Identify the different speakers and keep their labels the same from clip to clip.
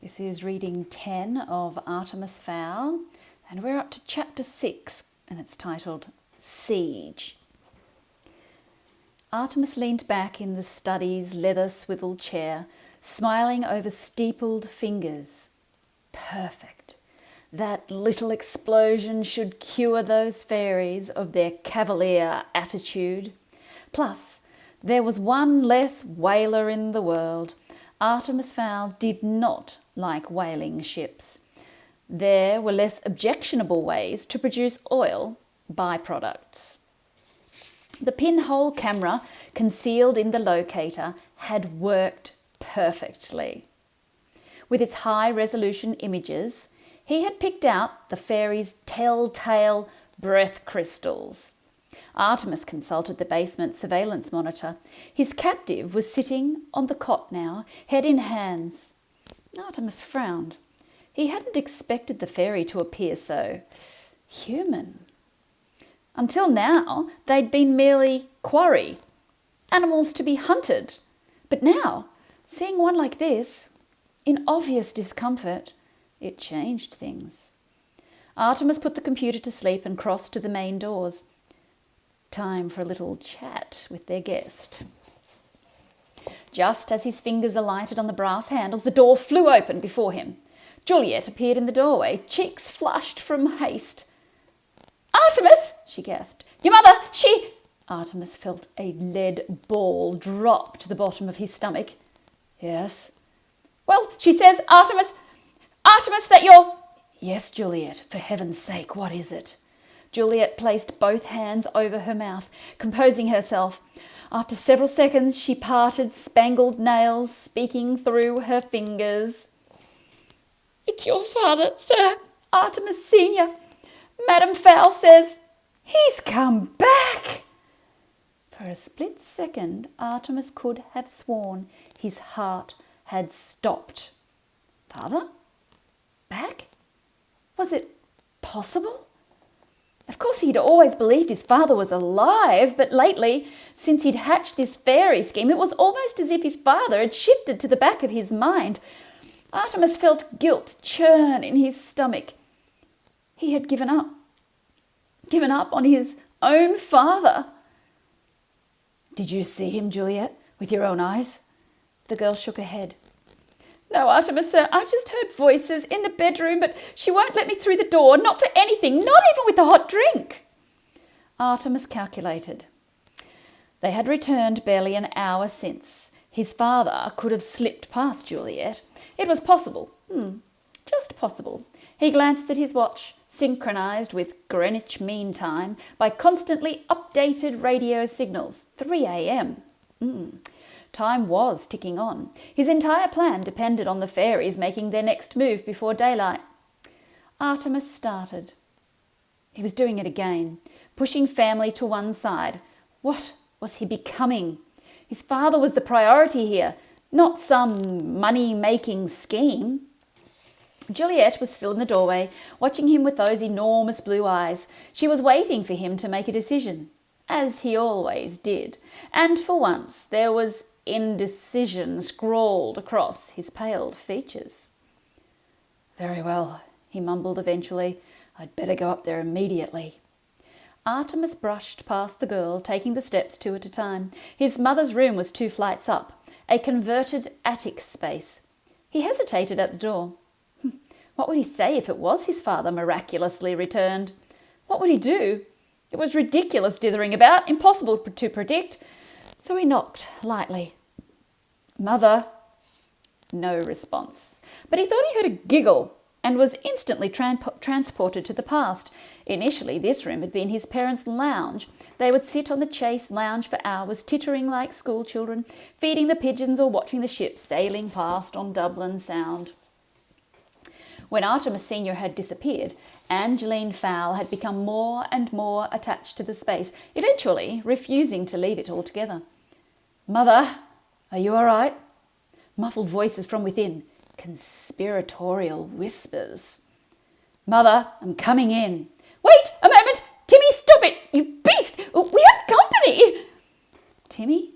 Speaker 1: This is reading 10 of Artemis Fowl, and we're up to chapter 6, and it's titled Siege. Artemis leaned back in the study's leather swivel chair, smiling over steepled fingers. Perfect. That little explosion should cure those fairies of their cavalier attitude. Plus, there was one less whaler in the world. Artemis Fowl did not like whaling ships. There were less objectionable ways to produce oil byproducts. The pinhole camera concealed in the locator had worked perfectly. With its high-resolution images, he had picked out the fairies' telltale breath crystals. Artemis consulted the basement surveillance monitor. His captive was sitting on the cot now, head in hands. Artemis frowned. He hadn't expected the fairy to appear so human. Until now, they'd been merely quarry, animals to be hunted. But now, seeing one like this, in obvious discomfort, it changed things. Artemis put the computer to sleep and crossed to the main doors. Time for a little chat with their guest. Just as his fingers alighted on the brass handles, the door flew open before him. Juliet appeared in the doorway, cheeks flushed from haste. "Artemis!" she gasped. "Your mother, she—" Artemis felt a lead ball drop to the bottom of his stomach. "Yes?" "Well, she says, Artemis, that you're—" "Yes, Juliet, for heaven's sake, what is it?" Juliet placed both hands over her mouth, composing herself. After several seconds, she parted spangled nails, speaking through her fingers. "It's your father, Sir Artemis Senior. Madame Fowl says he's come back." For a split second, Artemis could have sworn his heart had stopped. Father? Back? Was it possible? Of course, he'd always believed his father was alive, but lately, since he'd hatched this fairy scheme, it was almost as if his father had shifted to the back of his mind. Artemis felt guilt churn in his stomach. He had given up on his own father. "Did you see him, Juliet, with your own eyes?" The girl shook her head. "No, Artemis, sir, I just heard voices in the bedroom, but she won't let me through the door, not for anything, not even with the hot drink." Artemis calculated. They had returned barely an hour since. His father could have slipped past Juliet. It was possible. Just possible. He glanced at his watch, synchronized with Greenwich Mean Time by constantly updated radio signals. 3 a.m. Time was ticking on. His entire plan depended on the fairies making their next move before daylight. Artemis started. He was doing it again, pushing family to one side. What was he becoming? His father was the priority here, not some money-making scheme. Juliet was still in the doorway, watching him with those enormous blue eyes. She was waiting for him to make a decision, as he always did. And for once, there was indecision scrawled across his paled features. "Very well," he mumbled eventually. "I'd better go up there immediately." Artemis brushed past the girl, taking the steps 2 at a time. His mother's room was 2 flights up, a converted attic space. He hesitated at the door. What would he say if it was his father miraculously returned? What would he do? It was ridiculous dithering about, impossible to predict. So he knocked lightly. "Mother?" No response. But he thought he heard a giggle and was instantly transported to the past. Initially, this room had been his parents' lounge. They would sit on the Chase lounge for hours, tittering like schoolchildren, feeding the pigeons or watching the ships sailing past on Dublin Sound. When Artemis Senior had disappeared, Angeline Fowl had become more and more attached to the space, eventually refusing to leave it altogether. "Mother, are you all right?" Muffled voices from within, conspiratorial whispers. "Mother, I'm coming in." "Wait a moment! Timmy, stop it, you beast! We have company!" "Timmy?"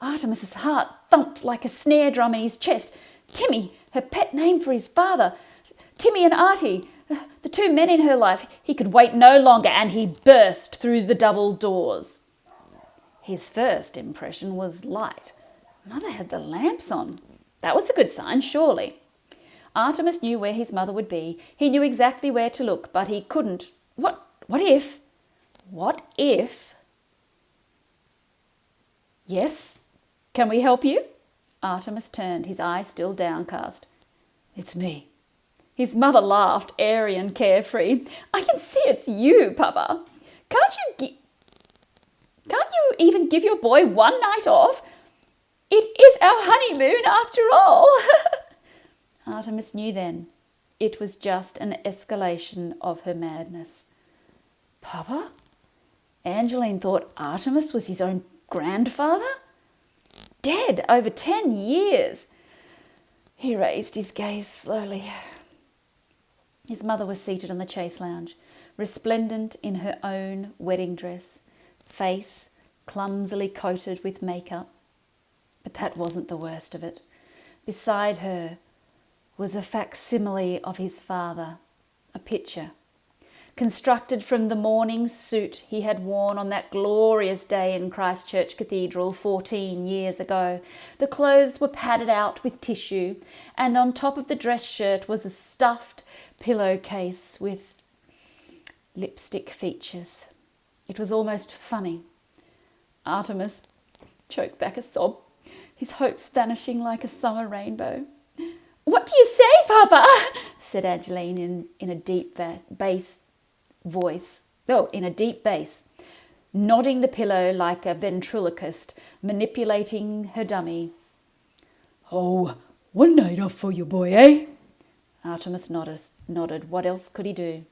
Speaker 1: Artemis's heart thumped like a snare drum in his chest. Timmy, her pet name for his father. Timmy and Artie, the two men in her life. He could wait no longer, and he burst through the double doors. His first impression was light. Mother had the lamps on. That was a good sign, surely. Artemis knew where his mother would be. He knew exactly where to look, but he couldn't. What if? What if? Yes? Can we help you? Artemis turned, his eyes still downcast. It's me. His mother laughed, airy and carefree. I can see it's you, Papa. Can't you even give your boy one night off? It is our honeymoon after all. Artemis knew then it was just an escalation of her madness. Papa? Angeline thought Artemis was his own grandfather? Dead over 10 years. He raised his gaze slowly. His mother was seated on the chase lounge, resplendent in her own wedding dress, face clumsily coated with makeup. But that wasn't the worst of it. Beside her was a facsimile of his father, a picture, constructed from the mourning suit he had worn on that glorious day in Christchurch Cathedral 14 years ago. The clothes were padded out with tissue, and on top of the dress shirt was a stuffed pillowcase with lipstick features. It was almost funny. Artemis choked back a sob, his hopes vanishing like a summer rainbow. What do you say, Papa? Said Angeline in a deep bass voice. Oh, in a deep bass, nodding the pillow like a ventriloquist, manipulating her dummy. Oh, one night off for your boy, eh? Artemis nodded. What else could he do?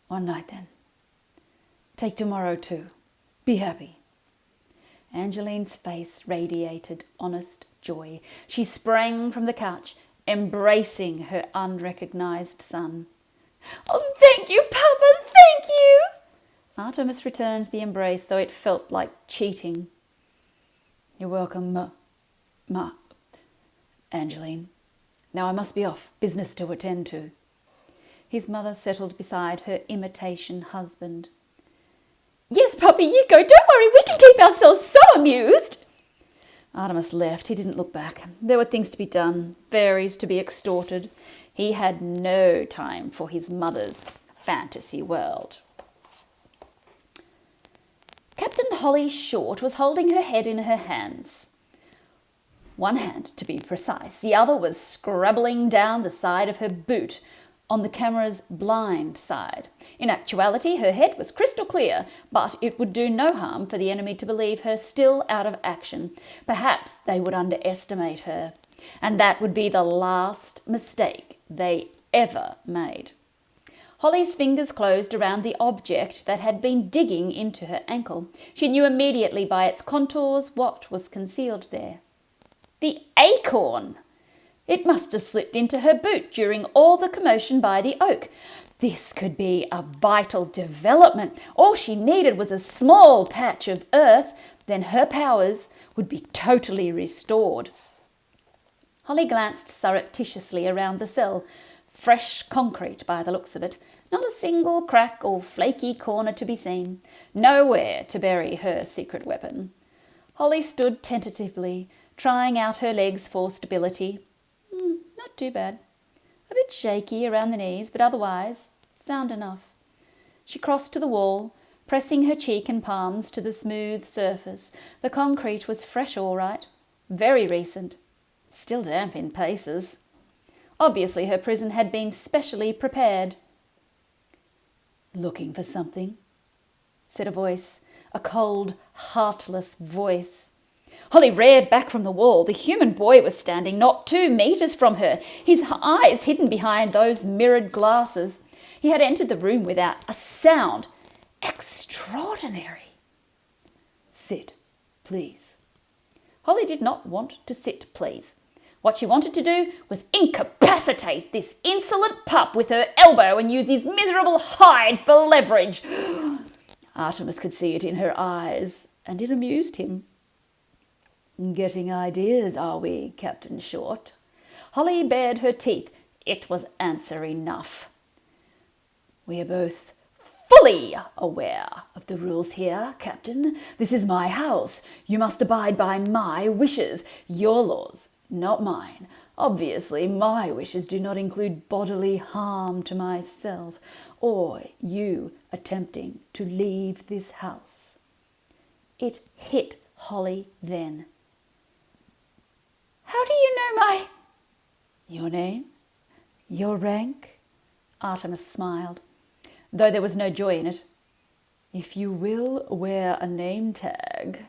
Speaker 1: One night then. Take tomorrow too. Be happy. Angeline's face radiated honest joy. She sprang from the couch, embracing her unrecognised son. Oh, thank you, Papa, thank you! Artemis returned the embrace, though it felt like cheating. You're welcome, Ma. Angeline. Now I must be off. Business to attend to. His mother settled beside her imitation husband. Yes, Puppy, you go. Don't worry, we can keep ourselves so amused. Artemis left. He didn't look back. There were things to be done, fairies to be extorted. He had no time for his mother's fantasy world. Captain Holly Short was holding her head in her hands. One hand, to be precise. The other was scrabbling down the side of her boot on the camera's blind side. In actuality, her head was crystal clear, but it would do no harm for the enemy to believe her still out of action. Perhaps they would underestimate her, and that would be the last mistake they ever made. Holly's fingers closed around the object that had been digging into her ankle. She knew immediately by its contours what was concealed there. The acorn! It must have slipped into her boot during all the commotion by the oak. This could be a vital development. All she needed was a small patch of earth, then her powers would be totally restored. Holly glanced surreptitiously around the cell. Fresh concrete by the looks of it. Not a single crack or flaky corner to be seen. Nowhere to bury her secret weapon. Holly stood tentatively, trying out her legs for stability. Not too bad. A bit shaky around the knees, but otherwise sound enough. She crossed to the wall, pressing her cheek and palms to the smooth surface. The concrete was fresh all right, very recent, still damp in places. Obviously her prison had been specially prepared. Looking for something? Said a voice, a cold, heartless voice. Holly reared back from the wall. The human boy was standing not 2 metres from her, his eyes hidden behind those mirrored glasses. He had entered the room without a sound. Extraordinary. Sit, please. Holly did not want to sit, please. What she wanted to do was incapacitate this insolent pup with her elbow and use his miserable hide for leverage. Artemis could see it in her eyes, and it amused him. Getting ideas, are we, Captain Short? Holly bared her teeth. It was answer enough. We are both fully aware of the rules here, Captain. This is my house. You must abide by my wishes, your laws, not mine. Obviously, my wishes do not include bodily harm to myself or you attempting to leave this house. It hit Holly then. How do you know your name? Your rank? Artemis smiled, though there was no joy in it. If you will wear a name tag.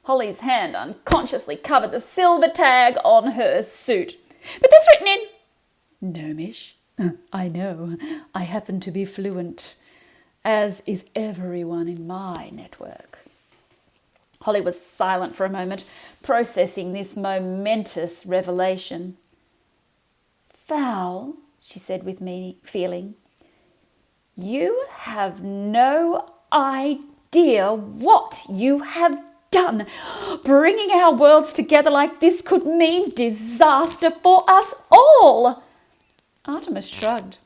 Speaker 1: Holly's hand unconsciously covered the silver tag on her suit. But that's written in. Gnomish. I know. I happen to be fluent, as is everyone in my network. Holly was silent for a moment, processing this momentous revelation. Fowl, she said with feeling, you have no idea what you have done. Bringing our worlds together like this could mean disaster for us all. Artemis shrugged.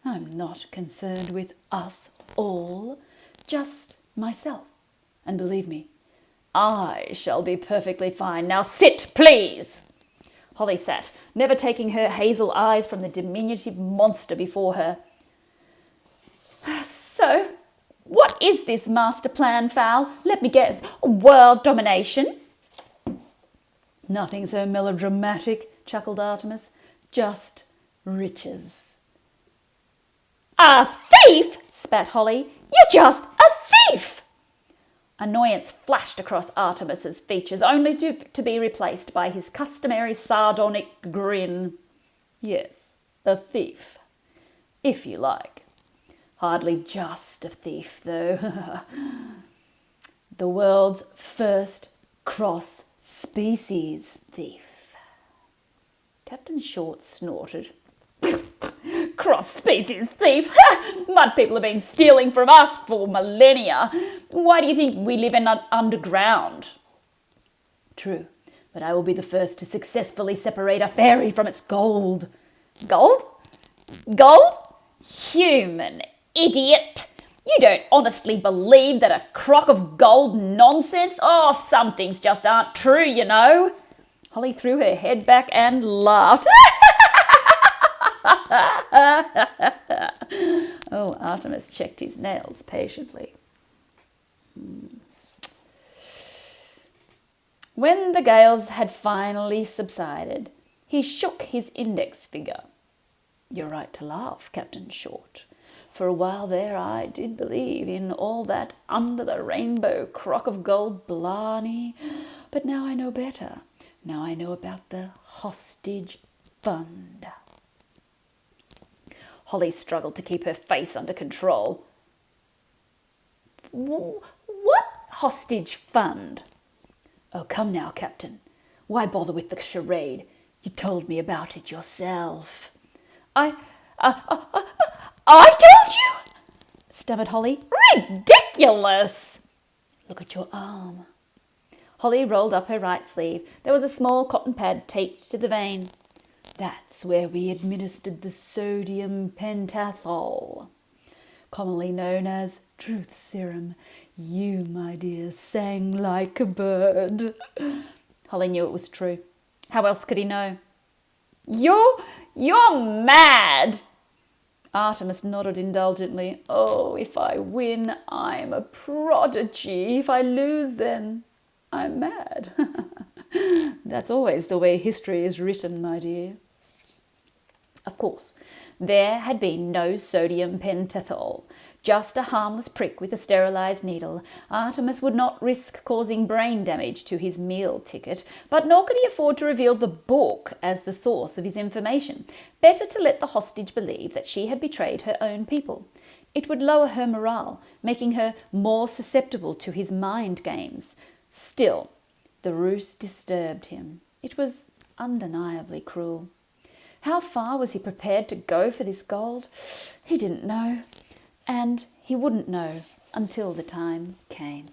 Speaker 1: I'm not concerned with us all, just myself. And believe me, I shall be perfectly fine. Now sit, please. Holly sat, never taking her hazel eyes from the diminutive monster before her. So, what is this master plan, Fowl? Let me guess. World domination? Nothing so melodramatic, chuckled Artemis. Just riches. A thief? Spat Holly. You're just a thief! Annoyance flashed across Artemis's features, only to be replaced by his customary sardonic grin. Yes, a thief, if you like. Hardly just a thief, though. The world's first cross-species thief. Captain Short snorted. Cross-species thief? Mud people have been stealing from us for millennia. Why do you think we live in underground? True, but I will be the first to successfully separate a fairy from its gold. Gold? Gold? Human idiot! You don't honestly believe that a crock of gold nonsense? Oh, some things just aren't true, you know. Holly threw her head back and laughed. Oh, Artemis checked his nails patiently. When the gales had finally subsided, he shook his index finger. You're right to laugh, Captain Short. For a while there I did believe in all that under-the-rainbow crock of gold blarney, but now I know better. Now I know about the hostage fund. Holly struggled to keep her face under control. What hostage fund? Oh, come now, Captain. Why bother with the charade? You told me about it yourself. I told you? Stammered Holly. Ridiculous! Look at your arm. Holly rolled up her right sleeve. There was a small cotton pad taped to the vein. That's where we administered the sodium pentothal, commonly known as truth serum. You, my dear, sang like a bird. Holly knew it was true. How else could he know? You're mad! Artemis nodded indulgently. Oh, if I win, I'm a prodigy. If I lose, then I'm mad. That's always the way history is written, my dear. Of course, there had been no sodium pentothal, just a harmless prick with a sterilised needle. Artemis would not risk causing brain damage to his meal ticket, but nor could he afford to reveal the book as the source of his information. Better to let the hostage believe that she had betrayed her own people. It would lower her morale, making her more susceptible to his mind games. Still, the ruse disturbed him. It was undeniably cruel. How far was he prepared to go for this gold? He didn't know, and he wouldn't know until the time came.